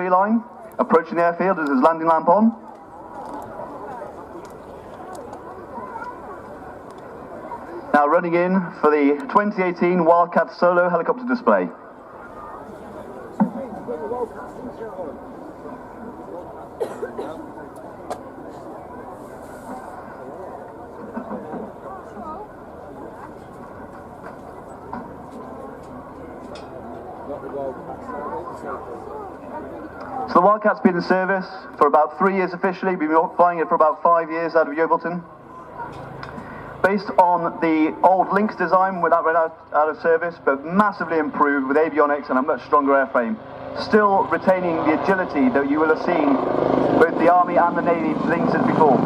tree line, approaching the airfield with his landing lamp on. Now running in for the 2018 Wildcat solo helicopter display. So the Wildcat's been in service for about 3 years officially. We've been flying it for about 5 years out of Yeovilton. Based on the old Lynx design, without ran out of service, but massively improved with avionics and a much stronger airframe. Still retaining the agility that you will have seen both the Army and the Navy Lynxes before.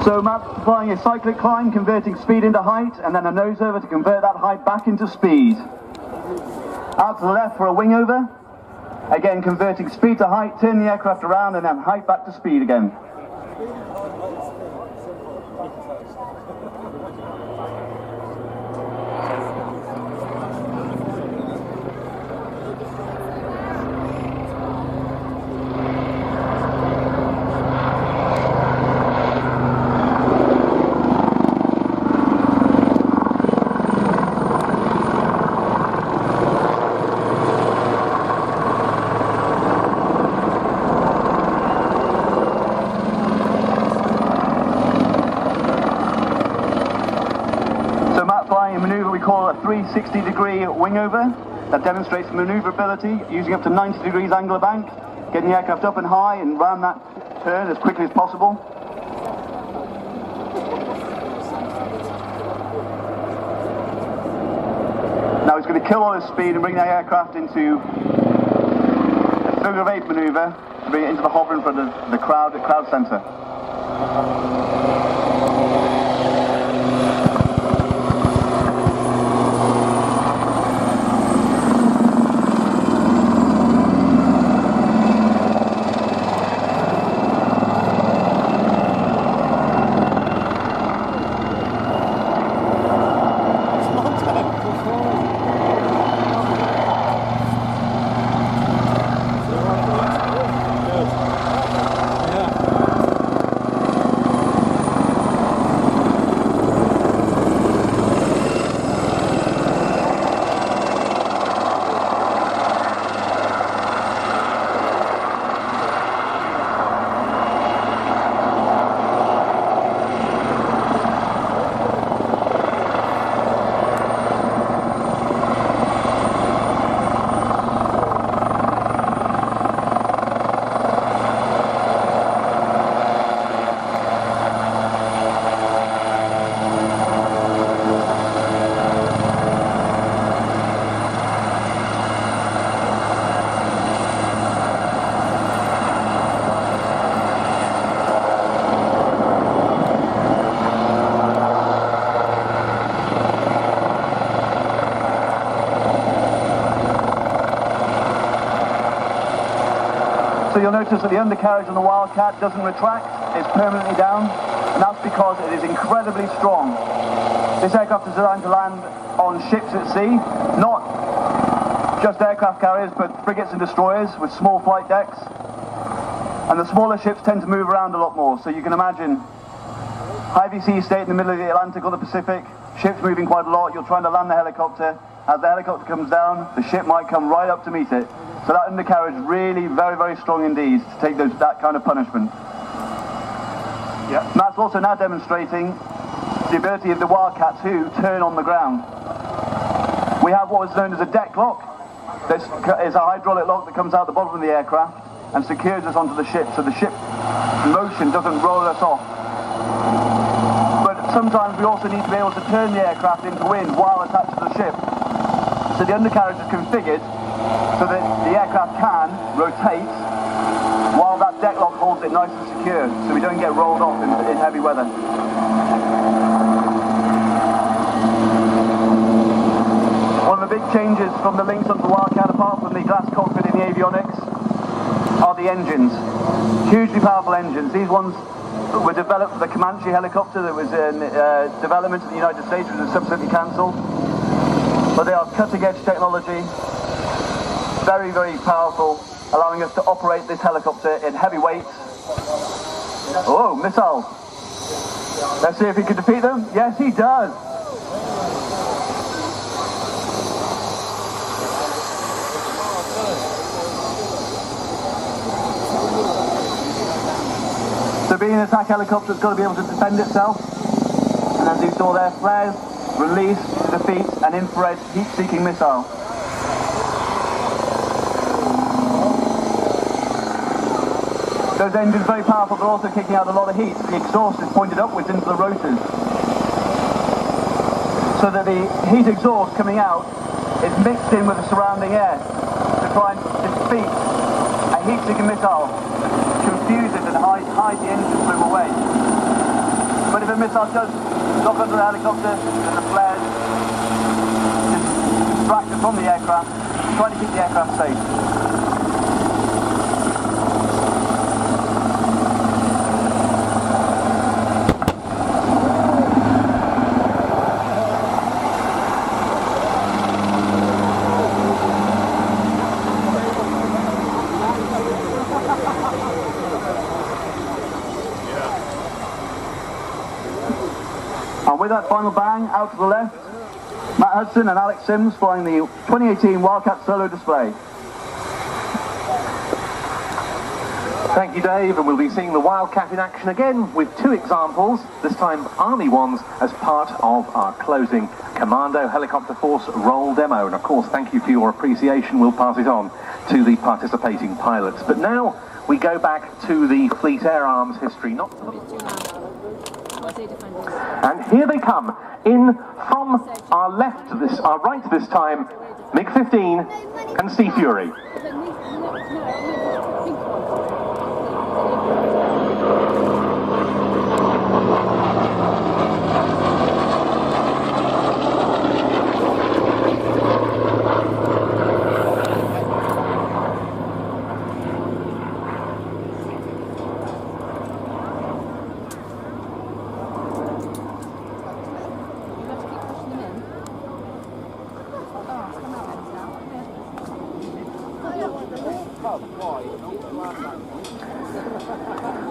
So Matt's flying a cyclic climb, converting speed into height, and then a nose over to convert that height back into speed. Out to the left for a wing over. Again, converting speed to height, turn the aircraft around, and then height back to speed again. We call a 360-degree wing over that demonstrates maneuverability using up to 90 degrees angle of bank, getting the aircraft up and high and round that turn as quickly as possible. Now he's going to kill all his speed and bring the aircraft into a figure of 8 maneuver to bring it into the hover in front of the crowd centre. So you'll notice that the undercarriage on the Wildcat doesn't retract, it's permanently down, and that's because it is incredibly strong. This aircraft is designed to land on ships at sea, not just aircraft carriers, but frigates and destroyers with small flight decks. And the smaller ships tend to move around a lot more, so you can imagine high VC state in the middle of the Atlantic or the Pacific, ships moving quite a lot, you're trying to land the helicopter. As the helicopter comes down, the ship might come right up to meet it. So that undercarriage is really very, very strong indeed to take that kind of punishment. Yeah. Matt's also now demonstrating the ability of the Wildcat to turn on the ground. We have what is known as a deck lock. This is a hydraulic lock that comes out the bottom of the aircraft and secures us onto the ship, so the ship motion doesn't roll us off. But sometimes we also need to be able to turn the aircraft into wind while attached to the ship. So the undercarriage is configured so that the aircraft can rotate while that deck lock holds it nice and secure, so we don't get rolled off in heavy weather. One of the big changes from the Lynx onto the Wildcat, apart from the glass cockpit in the avionics, are the engines. Hugely powerful engines. These ones were developed for the Comanche helicopter that was in development in the United States, which was subsequently cancelled. But they are cutting-edge technology, very, very powerful, allowing us to operate this helicopter in heavy weights. Oh, missile. Let's see if he can defeat them. Yes, he does. So being an attack helicopter, it's got to be able to defend itself. And as you saw there, flares, release, defeat, an infrared heat-seeking missile. Those engines very powerful, but also kicking out a lot of heat. The exhaust is pointed upwards into the rotors, so that the heat exhaust coming out is mixed in with the surrounding air to try and defeat a heat-seeking missile, confuse it and hide the engine flume away. But if a missile does knock under the helicopter, then the flares distract it from the aircraft, trying to keep the aircraft safe. With that final bang, out to the left, Matt Hudson and Alex Sims flying the 2018 Wildcat solo display. Thank you, Dave, and we'll be seeing the Wildcat in action again with two examples, this time Army ones, as part of our closing Commando Helicopter Force roll demo. And of course, thank you for your appreciation. We'll pass it on to the participating pilots. But now we go back to the Fleet Air Arms history, not and here they come, in from our right this time, MiG-15 and Sea Fury.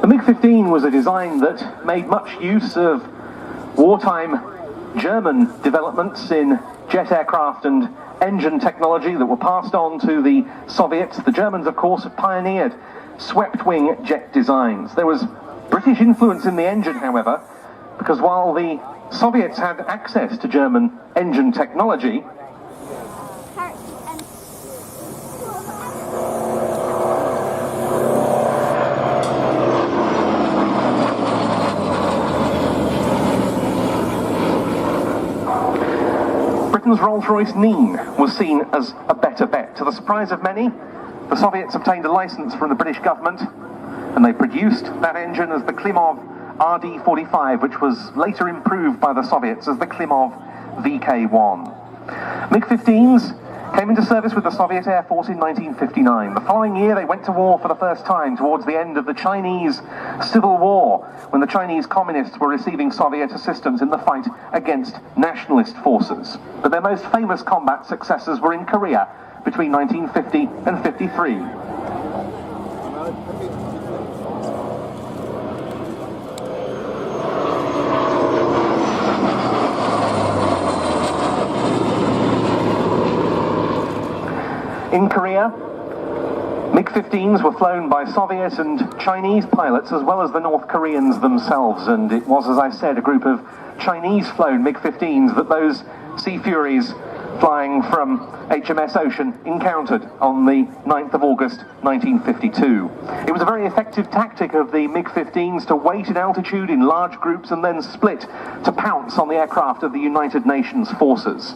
The MiG-15 was a design that made much use of wartime German developments in jet aircraft and engine technology that were passed on to the Soviets. The Germans, of course, had pioneered swept-wing jet designs. There was British influence in the engine, however, because while the Soviets had access to German engine technology, Britain's Rolls-Royce Nene was seen as a better bet. To the surprise of many, the Soviets obtained a license from the British government, and they produced that engine as the Klimov RD-45, which was later improved by the Soviets as the Klimov VK-1. MiG-15s came into service with the Soviet Air Force in 1959. The following year, they went to war for the first time towards the end of the Chinese Civil War, when the Chinese communists were receiving Soviet assistance in the fight against nationalist forces. But their most famous combat successes were in Korea between 1950 and 53. In Korea, MiG-15s were flown by Soviet and Chinese pilots as well as the North Koreans themselves, and it was, as I said, a group of Chinese-flown MiG-15s that those Sea Furies flying from HMS Ocean encountered on the 9th of August 1952. It was a very effective tactic of the MiG-15s to wait at altitude in large groups and then split to pounce on the aircraft of the United Nations forces.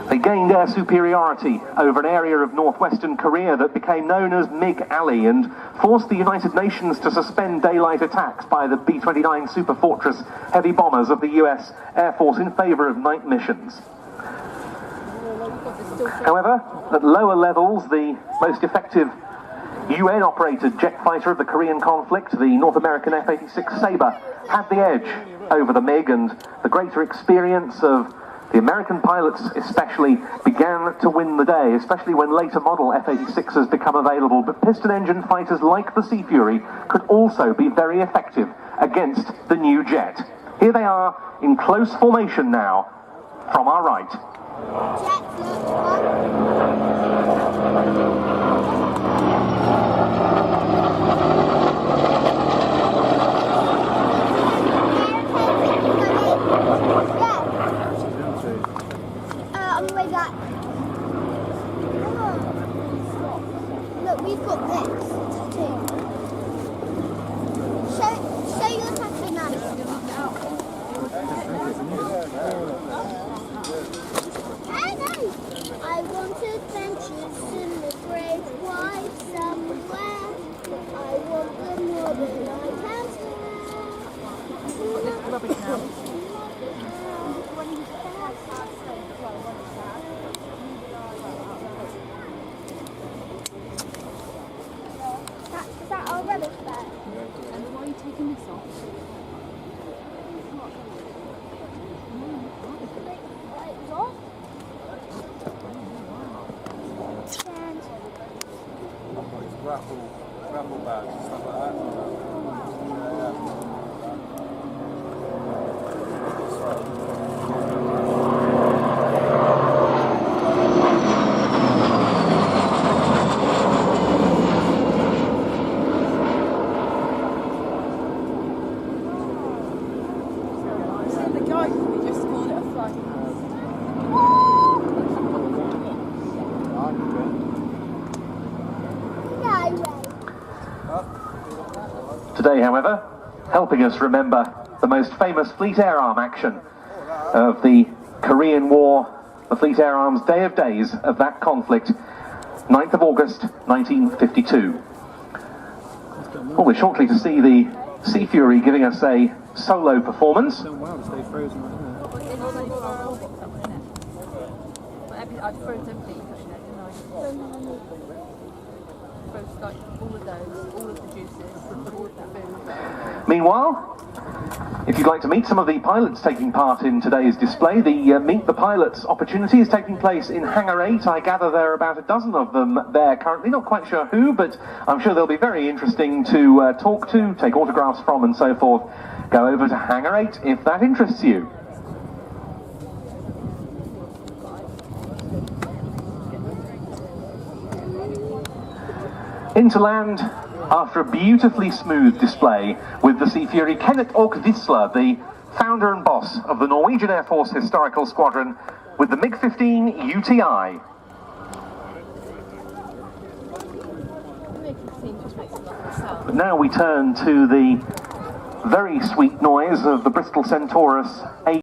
They gained air superiority over an area of northwestern Korea that became known as MiG Alley and forced the United Nations to suspend daylight attacks by the B-29 Super Fortress heavy bombers of the US Air Force in favor of night missions. However, at lower levels, the most effective UN-operated jet fighter of the Korean conflict, the North American F-86 Sabre, had the edge over the MiG, and the greater experience of the American pilots especially began to win the day, especially when later model F-86s become available. But piston engine fighters like the Sea Fury could also be very effective against the new jet. Here they are in close formation now from our right. On the way back. Look, we've got this too. Show your tattoo now. I want adventures in the great wide somewhere. I want the northern light and Is that our rubbish bag? And why are you taking this off? Raffle bags and stuff like that. The guy we just called it a flying Today, however, helping us remember the most famous Fleet Air Arm action of the Korean War, the Fleet Air Arm's Day of Days of that conflict, 9th of August 1952. Well, we're shortly to see the Sea Fury giving us a solo performance. I froze everything, didn't I? Froze like all of those, all of the juices, all of the food. Meanwhile, if you'd like to meet some of the pilots taking part in today's display, the Meet the Pilots opportunity is taking place in Hangar 8. I gather there are about a dozen of them there currently, not quite sure who, but I'm sure they'll be very interesting to talk to, take autographs from and so forth. Go over to Hangar 8 if that interests you. Into land after a beautifully smooth display with the Sea Fury, Kenneth Åke-Visler, the founder and boss of the Norwegian Air Force Historical Squadron, with the MiG-15 UTI. But now we turn to the very sweet noise of the Bristol Centaurus 8.